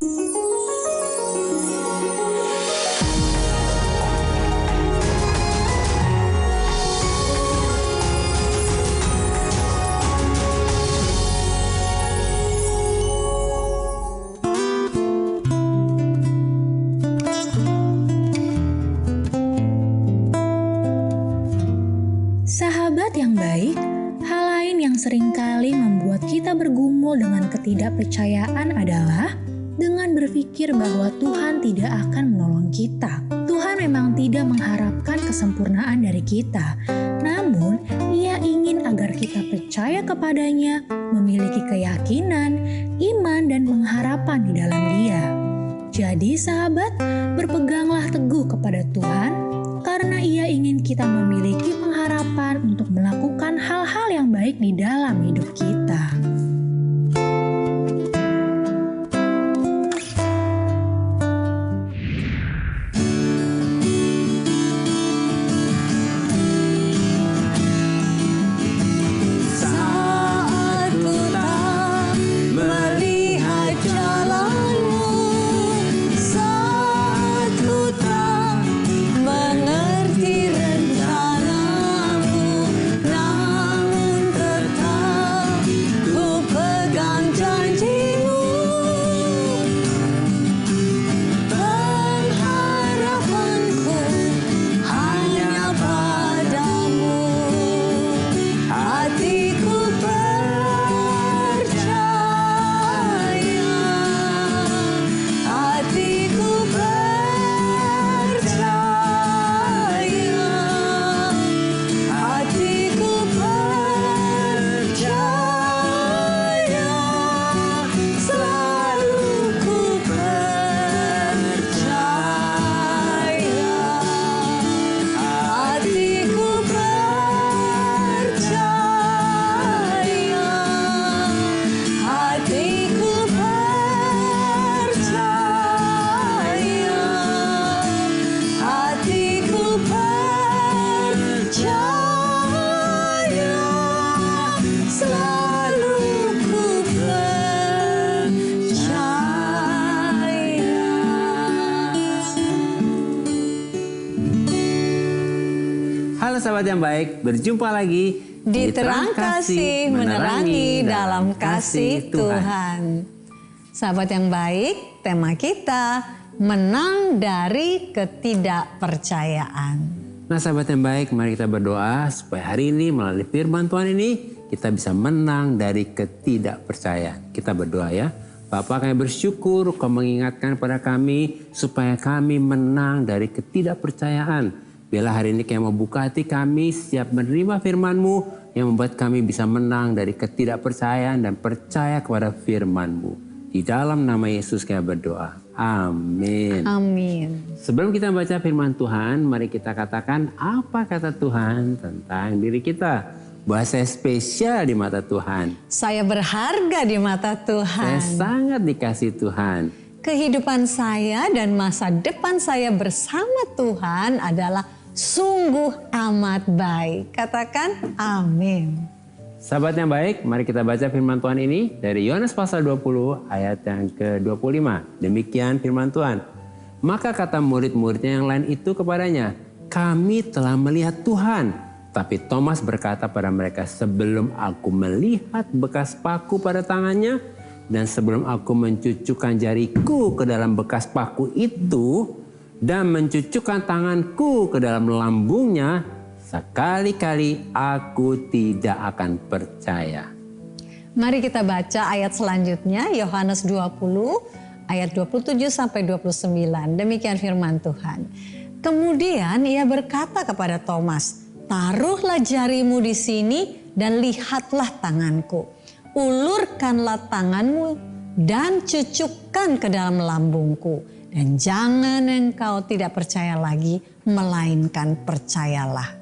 Sahabat yang baik, hal lain yang seringkali membuat kita bergumul dengan ketidakpercayaan adalah dengan berpikir bahwa Tuhan tidak akan menolong kita. Tuhan memang tidak mengharapkan kesempurnaan dari kita, namun Ia ingin agar kita percaya kepadanya, memiliki keyakinan, iman, dan pengharapan di dalam Dia. Jadi sahabat, berpeganglah teguh kepada Tuhan, karena Ia ingin kita memiliki pengharapan untuk melakukan hal-hal yang baik di dalam hidup kita. Halo sahabat yang baik, berjumpa lagi di Terang Kasih Menerangi dalam Kasih Tuhan. Sahabat yang baik, tema kita menang dari ketidakpercayaan. Nah sahabat yang baik, mari kita berdoa supaya hari ini melalui firman Tuhan ini kita bisa menang dari ketidakpercayaan. Kita berdoa ya. Bapa, kami bersyukur Kau mengingatkan pada kami supaya kami menang dari ketidakpercayaan. Biarlah hari ini kami membuka hati kami siap menerima firman-Mu yang membuat kami bisa menang dari ketidakpercayaan dan percaya kepada firman-Mu. Di dalam nama Yesus kami berdoa. Amin. Amin. Sebelum kita baca firman Tuhan, mari kita katakan apa kata Tuhan tentang diri kita. Bahwa saya spesial di mata Tuhan. Saya berharga di mata Tuhan. Saya sangat dikasihi Tuhan. Kehidupan saya dan masa depan saya bersama Tuhan adalah sungguh amat baik. Katakan amin. Sahabat yang baik, mari kita baca firman Tuhan ini dari Yohanes pasal 20 ayat yang ke-25. Demikian firman Tuhan. Maka kata murid-muridnya yang lain itu kepadanya, kami telah melihat Tuhan. Tapi Thomas berkata pada mereka, sebelum aku melihat bekas paku pada tangannya, dan sebelum aku mencucukkan jariku ke dalam bekas paku itu, dan mencucukkan tanganku ke dalam lambungnya, sekali-kali aku tidak akan percaya. Mari kita baca ayat selanjutnya, Yohanes 20 ayat 27 sampai 29. Demikian firman Tuhan. Kemudian ia berkata kepada Thomas, taruhlah jarimu di sini dan lihatlah tanganku. Ulurkanlah tanganmu dan cucukkan ke dalam lambungku. Dan jangan engkau tidak percaya lagi, melainkan percayalah.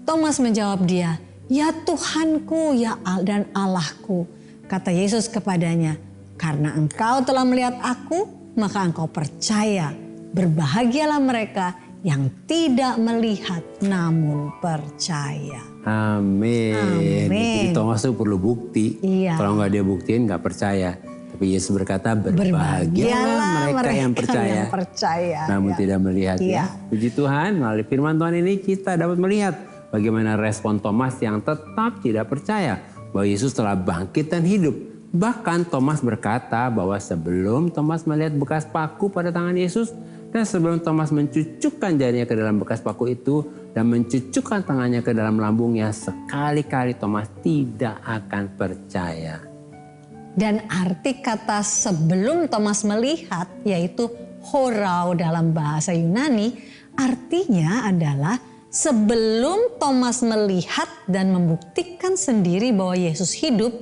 Thomas menjawab dia, ya Tuhanku, ya dan Allahku. Kata Yesus kepadanya, karena engkau telah melihat aku, maka engkau percaya. Berbahagialah mereka yang tidak melihat namun percaya. Amin. Amin. Jadi Thomas itu perlu bukti. Iya. Kalau nggak dia buktiin nggak percaya. Tapi Tapi Yesus berkata, berbahagialah mereka yang percaya. namun Ya. tidak melihat. Ya. Puji Tuhan, melalui firman Tuhan ini kita dapat melihat bagaimana respon Thomas yang tetap tidak percaya bahwa Yesus telah bangkit dan hidup. Bahkan Thomas berkata bahwa sebelum Thomas melihat bekas paku pada tangan Yesus dan sebelum Thomas mencucukkan jarinya ke dalam bekas paku itu dan mencucukkan tangannya ke dalam lambungnya, sekali-kali Thomas tidak akan percaya. Dan arti kata sebelum Thomas melihat, yaitu horau dalam bahasa Yunani, artinya adalah sebelum Thomas melihat dan membuktikan sendiri bahwa Yesus hidup,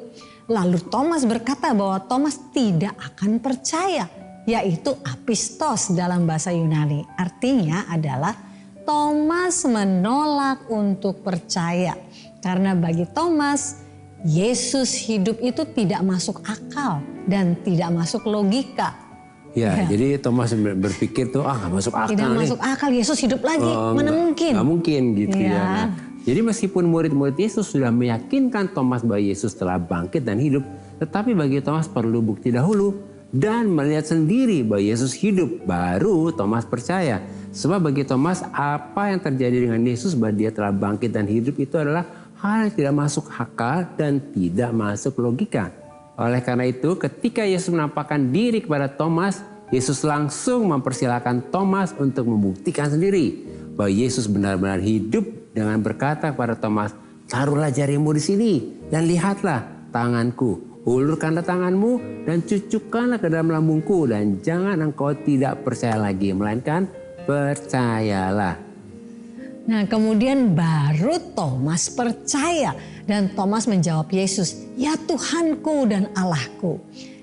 lalu Thomas berkata bahwa Thomas tidak akan percaya, yaitu apistos dalam bahasa Yunani. Artinya adalah Thomas menolak untuk percaya. Karena bagi Thomas, Yesus hidup itu tidak masuk akal dan tidak masuk logika. Ya, jadi Thomas berpikir tuh gak masuk akal Tidak nih. masuk akal, Yesus hidup lagi, mana mungkin. Gak mungkin gitu ya. Ya. Nah, jadi meskipun murid-murid Yesus sudah meyakinkan Thomas bahwa Yesus telah bangkit dan hidup, tetapi bagi Thomas perlu bukti dahulu dan melihat sendiri bahwa Yesus hidup, baru Thomas percaya. Sebab bagi Thomas apa yang terjadi dengan Yesus bahwa dia telah bangkit dan hidup itu adalah hal yang tidak masuk akal dan tidak masuk logika. Oleh karena itu ketika Yesus menampakkan diri kepada Thomas, Yesus langsung mempersilahkan Thomas untuk membuktikan sendiri bahwa Yesus benar-benar hidup dengan berkata kepada Thomas, taruhlah jarimu di sini dan lihatlah tanganku. Ulurkanlah tanganmu dan cucukkanlah ke dalam lambungku dan jangan engkau tidak percaya lagi, melainkan percayalah. Nah, kemudian baru Thomas percaya dan Thomas menjawab Yesus, "Ya Tuhanku dan Allahku."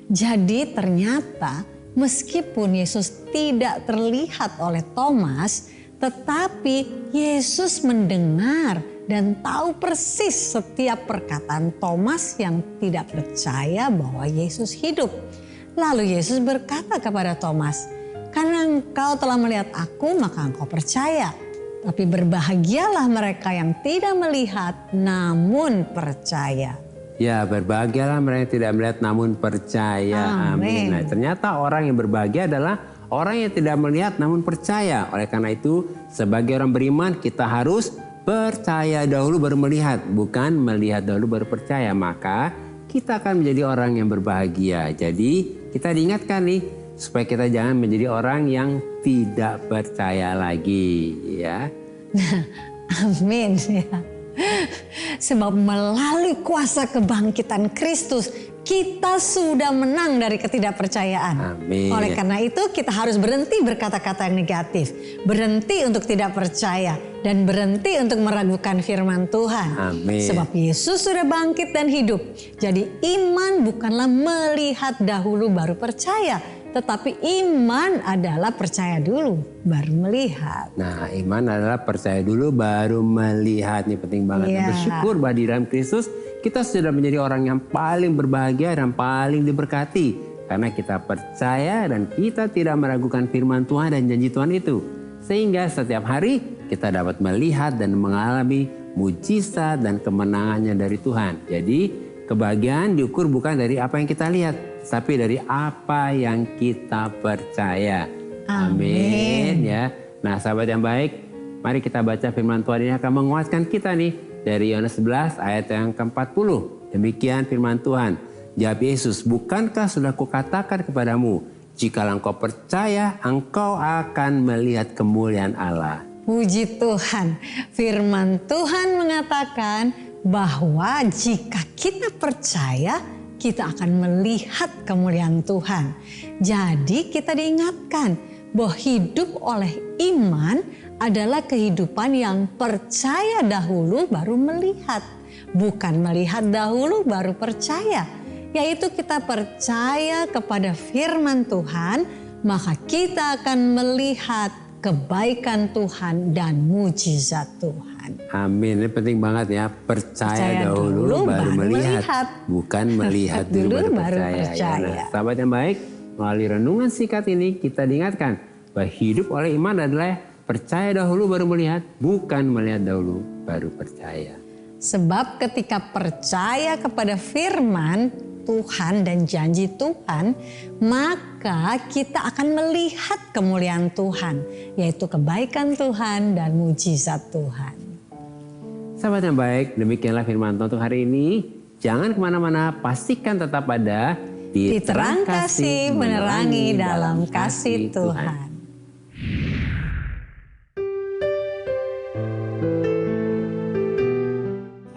Jadi ternyata meskipun Yesus tidak terlihat oleh Thomas, tetapi Yesus mendengar dan tahu persis setiap perkataan Thomas yang tidak percaya bahwa Yesus hidup. Lalu Yesus berkata kepada Thomas, "Karena engkau telah melihat aku, maka engkau percaya. Tapi berbahagialah mereka yang tidak melihat namun percaya." Ya, berbahagialah mereka yang tidak melihat namun percaya. Amin. Nah, ternyata orang yang berbahagia adalah orang yang tidak melihat namun percaya. Oleh karena itu, sebagai orang beriman kita harus percaya dahulu baru melihat, bukan melihat dahulu baru percaya. Maka kita akan menjadi orang yang berbahagia. Jadi kita diingatkan nih supaya kita jangan menjadi orang yang tidak percaya lagi, ya. Nah, amin ya. Sebab melalui kuasa kebangkitan Kristus, kita sudah menang dari ketidakpercayaan. Amin. Oleh karena itu kita harus berhenti berkata-kata yang negatif. Berhenti untuk tidak percaya. Dan berhenti untuk meragukan firman Tuhan. Amin. Sebab Yesus sudah bangkit dan hidup. Jadi iman bukanlah melihat dahulu baru percaya. Tetapi iman adalah percaya dulu baru melihat. Nah, iman adalah percaya dulu baru melihat. Ini penting banget. Ya. Bersyukur bahwa di dalam Kristus kita sudah menjadi orang yang paling berbahagia dan paling diberkati. Karena kita percaya dan kita tidak meragukan firman Tuhan dan janji Tuhan itu. Sehingga setiap hari kita dapat melihat dan mengalami mujizat dan kemenangannya dari Tuhan. Jadi kebahagiaan diukur bukan dari apa yang kita lihat, tapi dari apa yang kita percaya. Amin. Ya. Nah, sahabat yang baik, mari kita baca firman Tuhan ini akan menguatkan kita nih dari Yohanes 11 ayat yang ke-40. Demikian firman Tuhan. Jawab Yesus, "Bukankah sudah kukatakan kepadamu, jika engkau percaya, engkau akan melihat kemuliaan Allah." Puji Tuhan, firman Tuhan mengatakan bahwa jika kita percaya, kita akan melihat kemuliaan Tuhan. Jadi kita diingatkan bahwa hidup oleh iman adalah kehidupan yang percaya dahulu baru melihat. Bukan melihat dahulu baru percaya. Yaitu kita percaya kepada firman Tuhan, maka kita akan melihat kebaikan Tuhan dan mujizat Tuhan. Amin. Ini penting banget ya. Percaya dahulu baru melihat. Bukan melihat dulu baru percaya. Ya, nah, sahabat yang baik, melalui renungan singkat ini kita diingatkan bahwa hidup oleh iman adalah percaya dahulu baru melihat, bukan melihat dahulu baru percaya. Sebab ketika percaya kepada firman, Tuhan dan janji Tuhan, maka kita akan melihat kemuliaan Tuhan, yaitu kebaikan Tuhan dan mujizat Tuhan. Sahabat yang baik, demikianlah firman Tuhan untuk hari ini. Jangan kemana-mana, pastikan tetap ada di Terang Kasih menerangi dalam kasih Tuhan.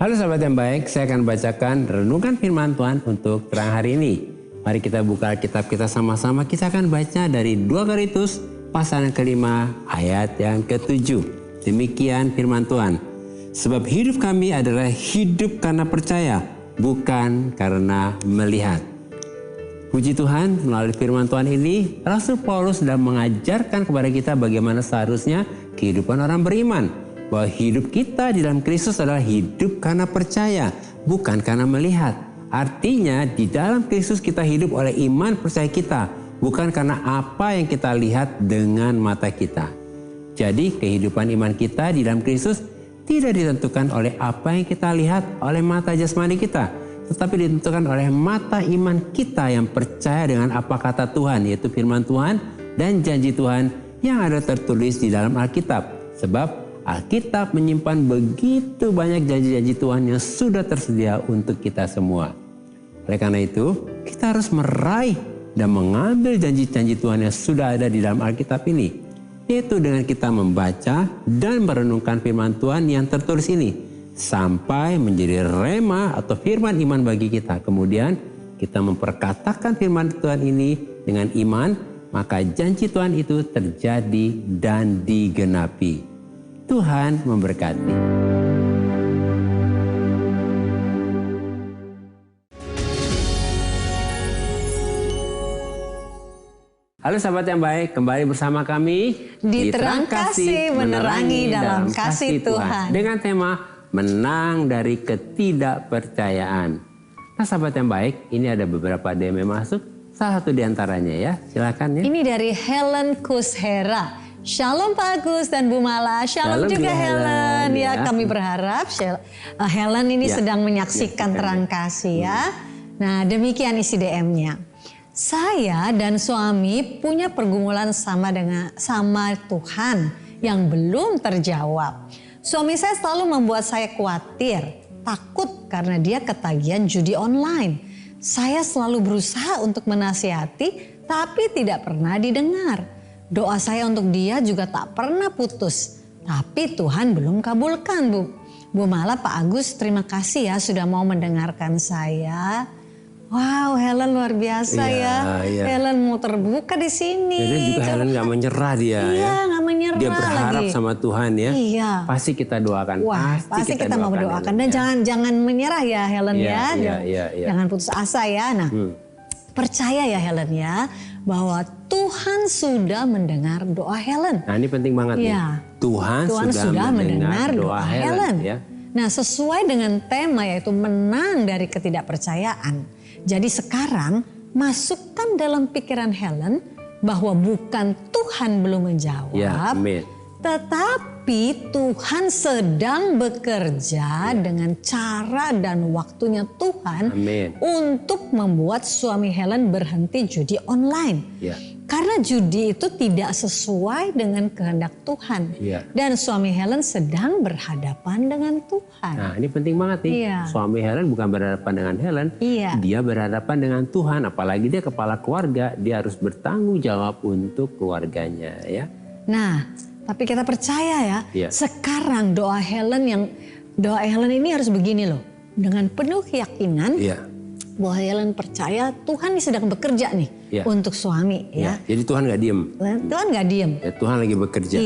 Halo sahabat yang baik, saya akan bacakan renungan firman Tuhan untuk terang hari ini. Mari kita buka kitab kita sama-sama. Kita akan baca dari 2 Korintus pasal yang kelima ayat yang ke-7. Demikian firman Tuhan. Sebab hidup kami adalah hidup karena percaya, bukan karena melihat. Puji Tuhan, melalui firman Tuhan ini, Rasul Paulus sedang mengajarkan kepada kita bagaimana seharusnya kehidupan orang beriman. Bahwa hidup kita di dalam Kristus adalah hidup karena percaya, bukan karena melihat. Artinya di dalam Kristus kita hidup oleh iman percaya kita, bukan karena apa yang kita lihat dengan mata kita. Jadi kehidupan iman kita di dalam Kristus tidak ditentukan oleh apa yang kita lihat oleh mata jasmani kita, tetapi ditentukan oleh mata iman kita yang percaya dengan apa kata Tuhan, yaitu firman Tuhan dan janji Tuhan yang ada tertulis di dalam Alkitab. Sebab Alkitab menyimpan begitu banyak janji-janji Tuhan yang sudah tersedia untuk kita semua. Oleh karena itu, kita harus meraih dan mengambil janji-janji Tuhan yang sudah ada di dalam Alkitab ini. Yaitu dengan kita membaca dan merenungkan firman Tuhan yang tertulis ini. Sampai menjadi rema atau firman iman bagi kita. Kemudian kita memperkatakan firman Tuhan ini dengan iman, maka janji Tuhan itu terjadi dan digenapi. Tuhan memberkati. Halo sahabat yang baik, kembali bersama kami di Terang Kasih menerangi dalam kasih Tuhan. Dengan tema menang dari ketidakpercayaan. Nah sahabat yang baik, ini ada beberapa DM yang masuk. Salah satu diantaranya ya, silakan ya. Ini dari Helen Kushera. Shalom Pak Agus dan Bu Mala. Shalom juga Helen. Ya, kami berharap Helen ini sedang menyaksikan Terang Kasih ya. Nah, demikian isi DM-nya. Saya dan suami punya pergumulan sama Tuhan yang belum terjawab. Suami saya selalu membuat saya khawatir, takut karena dia ketagihan judi online. Saya selalu berusaha untuk menasihati, tapi tidak pernah didengar. Doa saya untuk dia juga tak pernah putus. Tapi Tuhan belum kabulkan, Bu. Bu Mala, Pak Agus, terima kasih ya sudah mau mendengarkan saya. Wow, Helen luar biasa ya. Helen mau terbuka di sini. Jadi juga Helen gak menyerah dia ya. Gak menyerah dia berharap lagi sama Tuhan ya. Iya. Pasti kita doakan. Wah, pasti kita mau doakan. Dan jangan menyerah ya Helen ya. Jangan putus asa ya. Nah, percaya ya Helen ya, bahwa Tuhan sudah mendengar doa Helen. Nah ini penting banget nih. Tuhan sudah mendengar doa Helen. Ya. Nah sesuai dengan tema yaitu menang dari ketidakpercayaan. Jadi sekarang masukkan dalam pikiran Helen bahwa bukan Tuhan belum menjawab. Ya, amin. Tetapi Tuhan sedang bekerja dengan cara dan waktunya Tuhan untuk membuat suami Helen berhenti judi online. Karena judi itu tidak sesuai dengan kehendak Tuhan. Dan suami Helen sedang berhadapan dengan Tuhan. Nah ini penting banget nih. Suami Helen bukan berhadapan dengan Helen. Dia berhadapan dengan Tuhan. Apalagi dia kepala keluarga. Dia harus bertanggung jawab untuk keluarganya ya. Nah tapi kita percaya ya, sekarang doa Helen ini harus begini loh. Dengan penuh keyakinan bahwa Helen percaya Tuhan ini sedang bekerja nih untuk suami ya. Jadi Tuhan gak diem. Tuhan gak diem. Ya, Tuhan lagi bekerja.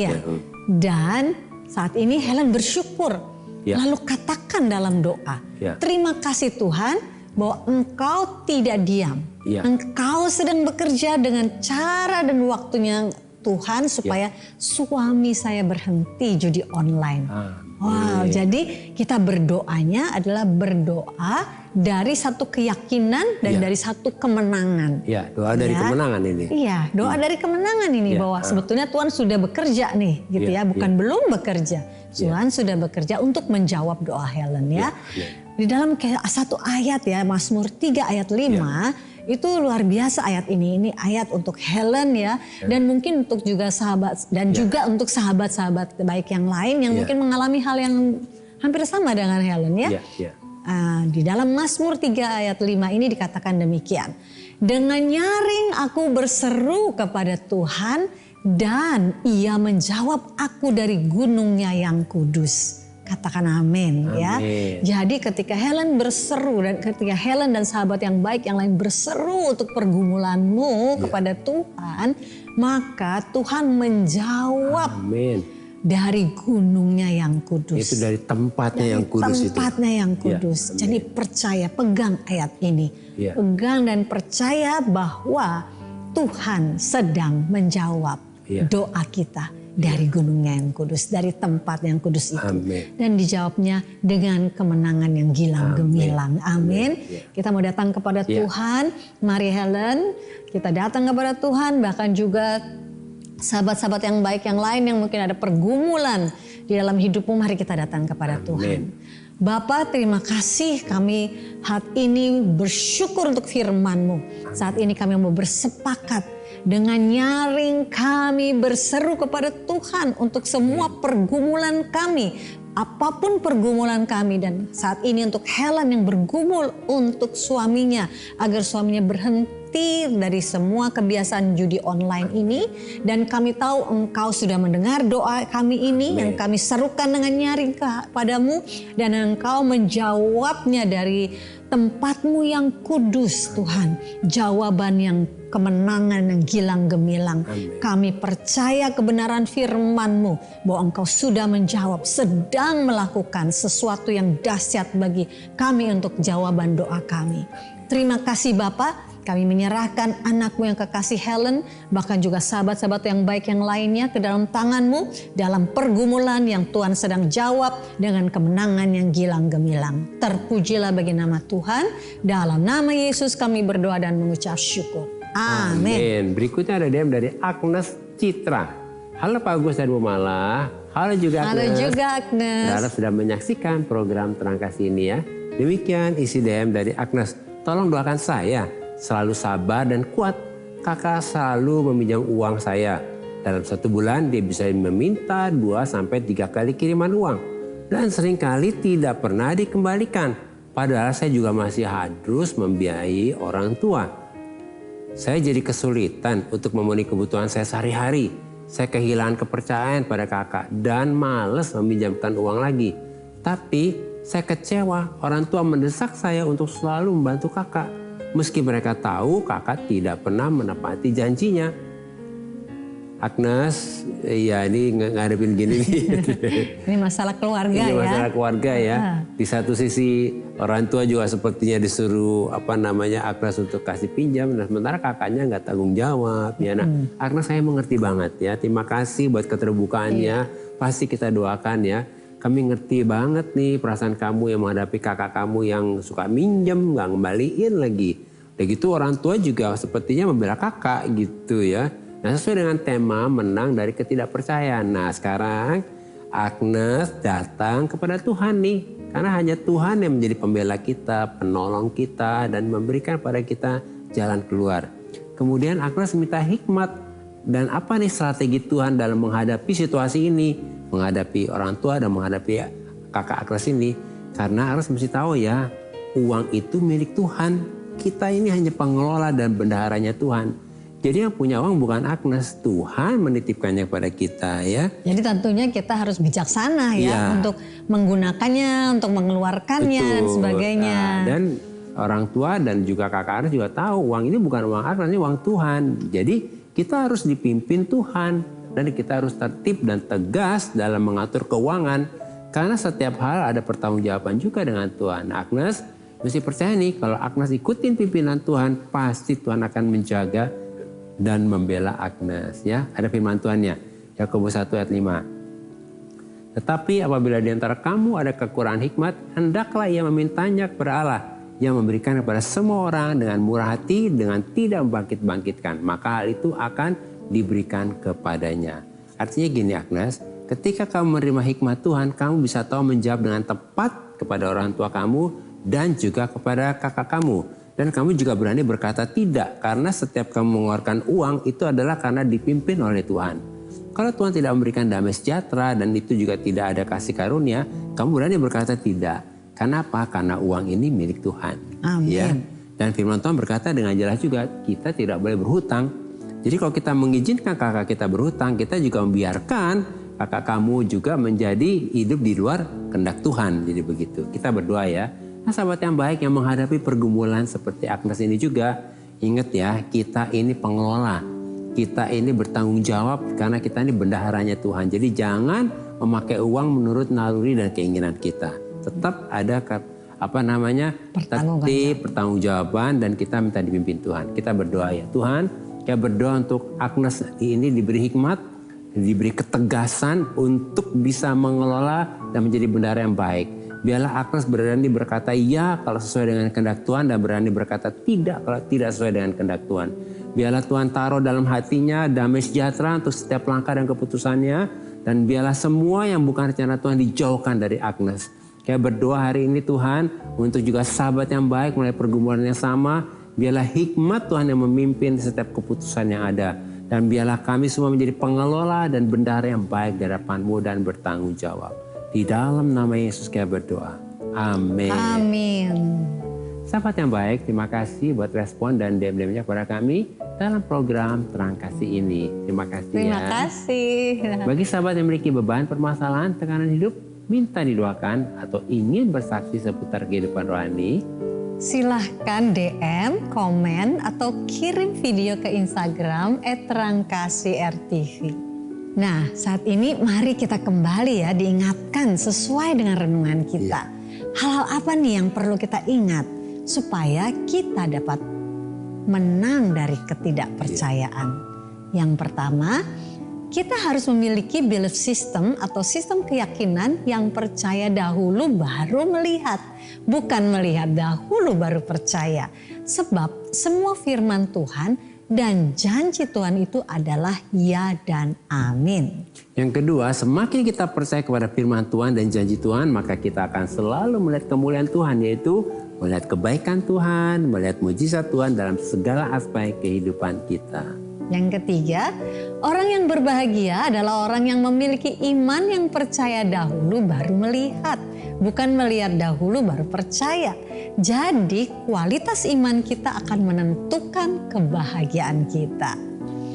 Dan saat ini Helen bersyukur. Lalu katakan dalam doa. Terima kasih Tuhan bahwa Engkau tidak diam. Engkau sedang bekerja dengan cara dan waktunya Tuhan supaya suami saya berhenti judi online. Wow, jadi kita berdoanya adalah berdoa dari satu keyakinan dan dari satu kemenangan. Iya, doa dari kemenangan ini. Iya, doa dari kemenangan ini bahwa sebetulnya Tuhan sudah bekerja nih, gitu ya, bukan belum bekerja. Tuhan sudah bekerja untuk menjawab doa Helen ya. Di dalam satu ayat ya, Mazmur 3 ayat 5, itu luar biasa ayat ini. Ini ayat untuk Helen ya, dan mungkin untuk juga sahabat, dan juga untuk sahabat-sahabat baik yang lain yang mungkin mengalami hal yang hampir sama dengan Helen ya. Di dalam Mazmur 3 ayat 5 ini dikatakan demikian. Dengan nyaring aku berseru kepada Tuhan dan ia menjawab aku dari gunungnya yang kudus. Katakan amin ya. Jadi ketika Helen berseru dan ketika Helen dan sahabat yang baik yang lain berseru untuk pergumulanmu kepada Tuhan, maka Tuhan menjawab dari gunungnya yang kudus. Itu dari tempatnya yang kudus. Tempatnya yang kudus. Jadi percaya, pegang ayat ini. Pegang dan percaya bahwa Tuhan sedang menjawab doa kita dari gunungnya yang kudus, dari tempat yang kudus itu. Dan dijawabnya dengan kemenangan yang gilang gemilang. Amin. Kita mau datang kepada Tuhan. Mari Helen, kita datang kepada Tuhan, bahkan juga sahabat-sahabat yang baik yang lain yang mungkin ada pergumulan di dalam hidupmu, mari kita datang kepada Tuhan. Bapa, terima kasih, kami hari ini bersyukur untuk firman-Mu. Saat ini kami mau bersepakat dengan nyaring kami berseru kepada Tuhan untuk semua pergumulan kami. Apapun pergumulan kami, dan saat ini untuk Helen yang bergumul untuk suaminya, agar suaminya berhenti dari semua kebiasaan judi online ini. Dan kami tahu Engkau sudah mendengar doa kami ini yang kami serukan dengan nyaring kepadamu, dan Engkau menjawabnya dari tempat-Mu yang kudus Tuhan. Jawaban yang kemenangan yang gilang gemilang. Kami percaya kebenaran firman-Mu bahwa Engkau sudah menjawab, sedang melakukan sesuatu yang dahsyat bagi kami untuk jawaban doa kami. Terima kasih Bapa. Kami menyerahkan anak-Mu yang kekasih Helen, bahkan juga sahabat-sahabat yang baik yang lainnya ke dalam tangan-Mu dalam pergumulan yang Tuhan sedang jawab dengan kemenangan yang gilang gemilang. Terpujilah bagi nama Tuhan. Dalam nama Yesus kami berdoa dan mengucap syukur. Amin. Berikutnya ada DM dari Agnes Citra. Halo Pak Agus dan Bu Mala. Halo juga Agnes. Halo juga Agnes. Berharap sudah menyaksikan program Terang Kasih ini ya. Demikian isi DM dari Agnes. Tolong doakan saya selalu sabar dan kuat. Kakak selalu meminjam uang saya. Dalam 1 bulan dia bisa meminta 2-3 kali kiriman uang. Dan seringkali tidak pernah dikembalikan. Padahal saya juga masih harus membiayai orang tua. Saya jadi kesulitan untuk memenuhi kebutuhan saya sehari-hari. Saya kehilangan kepercayaan pada kakak dan malas meminjamkan uang lagi. Tapi saya kecewa orang tua mendesak saya untuk selalu membantu kakak. Meski mereka tahu kakak tidak pernah menepati janjinya. Agnes, ya ini ngadepin gini nih. Ini masalah keluarga ya. Ini masalah keluarga ya. Di satu sisi orang tua juga sepertinya disuruh Agnes untuk kasih pinjam. Nah, sementara kakaknya nggak tanggung jawab. Ya, nah, Agnes saya mengerti banget ya. Terima kasih buat keterbukaannya. Pasti kita doakan ya. Kami ngerti banget nih perasaan kamu yang menghadapi kakak kamu yang suka minjem, nggak ngembaliin lagi. Dan gitu orang tua juga sepertinya membela kakak gitu ya. Nah sesuai dengan tema menang dari ketidakpercayaan. Nah sekarang Agnes datang kepada Tuhan nih. Karena hanya Tuhan yang menjadi pembela kita, penolong kita dan memberikan pada kita jalan keluar. Kemudian Agnes minta hikmat. Dan apa nih strategi Tuhan dalam menghadapi situasi ini? Menghadapi orang tua dan menghadapi kakak Agnes ini. Karena Agnes mesti tahu ya, uang itu milik Tuhan. Kita ini hanya pengelola dan bendaharanya Tuhan. Jadi yang punya uang bukan Agnes, Tuhan menitipkannya kepada kita ya. Jadi tentunya kita harus bijaksana ya untuk menggunakannya, untuk mengeluarkannya dan sebagainya. Dan orang tua dan juga kakak Agnes juga tahu uang ini bukan uang Agnes, ini uang Tuhan. Jadi kita harus dipimpin Tuhan dan kita harus tertib dan tegas dalam mengatur keuangan. Karena setiap hal ada pertanggungjawaban juga dengan Tuhan. Agnes mesti percaya nih kalau Agnes ikutin pimpinan Tuhan, pasti Tuhan akan menjaga dan membela Agnes ya. Ada firman Tuhannya, Yakobus 1 ayat 5. Tetapi apabila di antara kamu ada kekurangan hikmat, hendaklah ia memintanya kepada Allah yang memberikan kepada semua orang dengan murah hati, dengan tidak membangkit-bangkitkan. Maka hal itu akan diberikan kepadanya. Artinya gini Agnes, ketika kamu menerima hikmat Tuhan, kamu bisa tahu menjawab dengan tepat kepada orang tua kamu dan juga kepada kakak kamu. Dan kamu juga berani berkata tidak, karena setiap kamu mengeluarkan uang itu adalah karena dipimpin oleh Tuhan. Kalau Tuhan tidak memberikan damai sejahtera dan itu juga tidak ada kasih karunia, kamu berani berkata tidak. Kenapa? Karena uang ini milik Tuhan. Amin. Ya. Dan firman Tuhan berkata dengan jelas juga, kita tidak boleh berhutang. Jadi kalau kita mengizinkan kakak kita berhutang, kita juga membiarkan kakak kamu juga menjadi hidup di luar kehendak Tuhan. Jadi begitu. Kita berdoa ya. Nah, sahabat yang baik yang menghadapi pergumulan seperti Agnes ini juga, ingat ya, kita ini pengelola. Kita ini bertanggung jawab karena kita ini bendaharanya Tuhan. Jadi jangan memakai uang menurut naluri dan keinginan kita. Tetap ada pertanggungjawaban dan kita minta dipimpin Tuhan. Kita berdoa ya, Tuhan, kita berdoa untuk Agnes ini diberi hikmat, diberi ketegasan untuk bisa mengelola dan menjadi bendahara yang baik. Biarlah Agnes berani berkata ya kalau sesuai dengan kehendak Tuhan dan berani berkata tidak kalau tidak sesuai dengan kehendak Tuhan. Biarlah Tuhan taruh dalam hatinya damai sejahtera untuk setiap langkah dan keputusannya. Dan biarlah semua yang bukan rencana Tuhan dijauhkan dari Agnes. Kayak berdoa hari ini Tuhan untuk juga sahabat yang baik mulai pergumulan yang sama. Biarlah hikmat Tuhan yang memimpin setiap keputusan yang ada. Dan biarlah kami semua menjadi pengelola dan bendahara yang baik di hadapan-Mu dan bertanggung jawab. Di dalam nama Yesus kita berdoa. Amin. Amin. Sahabat yang baik, terima kasih buat respon dan DM-nya kepada kami dalam program Terang Kasih ini. Terima kasih Terima ya. kasih. Bagi sahabat yang memiliki beban, permasalahan, tekanan hidup, minta didoakan atau ingin bersaksi seputar kehidupan rohani, silahkan DM, komen, atau kirim video ke Instagram @terangkasih_rtv. Nah, saat ini mari kita kembali ya diingatkan sesuai dengan renungan kita. Hal-hal apa nih yang perlu kita ingat supaya kita dapat menang dari ketidakpercayaan? Yang pertama, kita harus memiliki belief system atau sistem keyakinan yang percaya dahulu baru melihat. Bukan melihat dahulu baru percaya. Sebab semua firman Tuhan dan janji Tuhan itu adalah ya dan amin. Yang kedua, semakin kita percaya kepada firman Tuhan dan janji Tuhan, maka kita akan selalu melihat kemuliaan Tuhan, yaitu melihat kebaikan Tuhan, melihat mujizat Tuhan dalam segala aspek kehidupan kita. Yang ketiga, orang yang berbahagia adalah orang yang memiliki iman yang percaya dahulu baru melihat. Bukan melihat dahulu baru percaya. Jadi kualitas iman kita akan menentukan kebahagiaan kita.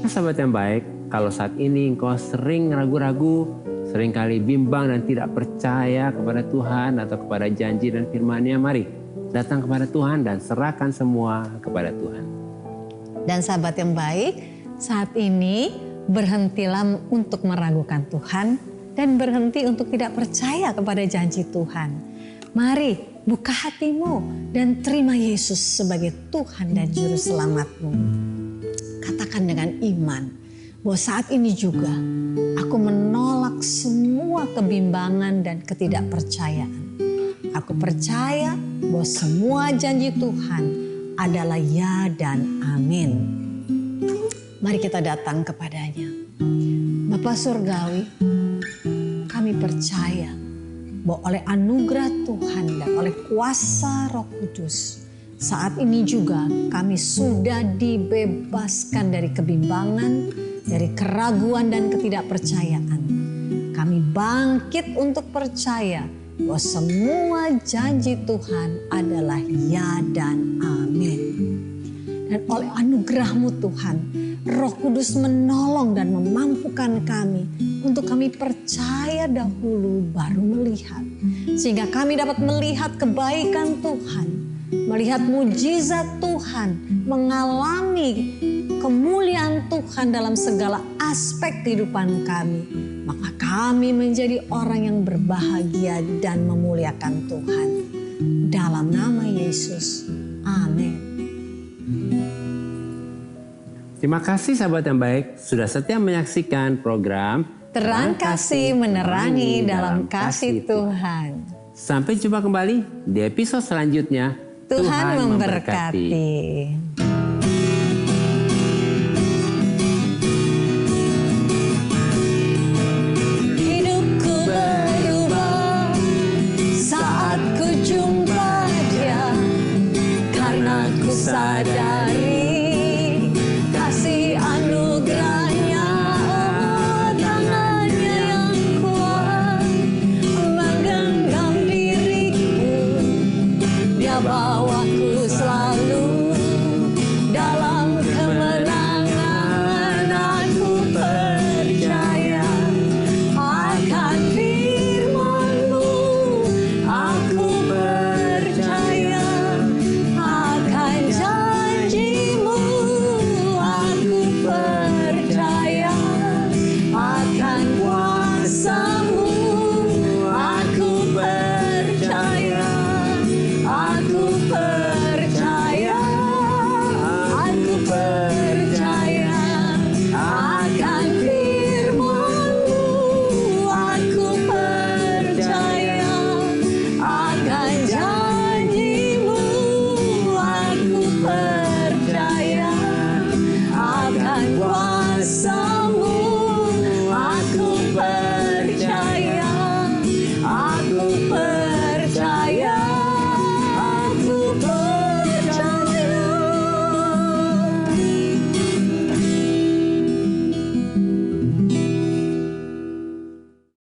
Nah, sahabat yang baik, kalau saat ini engkau sering ragu-ragu, seringkali bimbang dan tidak percaya kepada Tuhan atau kepada janji dan firman-Nya, mari datang kepada Tuhan dan serahkan semua kepada Tuhan. Dan sahabat yang baik, saat ini berhentilah untuk meragukan Tuhan dan berhenti untuk tidak percaya kepada janji Tuhan. Mari buka hatimu dan terima Yesus sebagai Tuhan dan Juru Selamatmu. Katakan dengan iman bahwa saat ini juga aku menolak semua kebimbangan dan ketidakpercayaan. Aku percaya bahwa semua janji Tuhan adalah ya dan amin. Mari kita datang kepadanya. Bapa Surgawi, kami percaya bahwa oleh anugerah Tuhan dan oleh kuasa Roh Kudus, saat ini juga kami sudah dibebaskan dari kebimbangan, dari keraguan dan ketidakpercayaan. Kami bangkit untuk percaya bahwa semua janji Tuhan adalah ya dan amin. Dan oleh anugerah-Mu Tuhan, Roh Kudus menolong dan memampukan kami untuk kami percaya dahulu baru melihat. Sehingga kami dapat melihat kebaikan Tuhan, melihat mujizat Tuhan, mengalami kemuliaan Tuhan dalam segala aspek kehidupan kami. Maka kami menjadi orang yang berbahagia dan memuliakan Tuhan. Dalam nama Yesus, amin. Terima kasih sahabat yang baik sudah setia menyaksikan program Terang Kasih menerangi dalam kasih Tuhan. Sampai jumpa kembali di episode selanjutnya. Tuhan memberkati.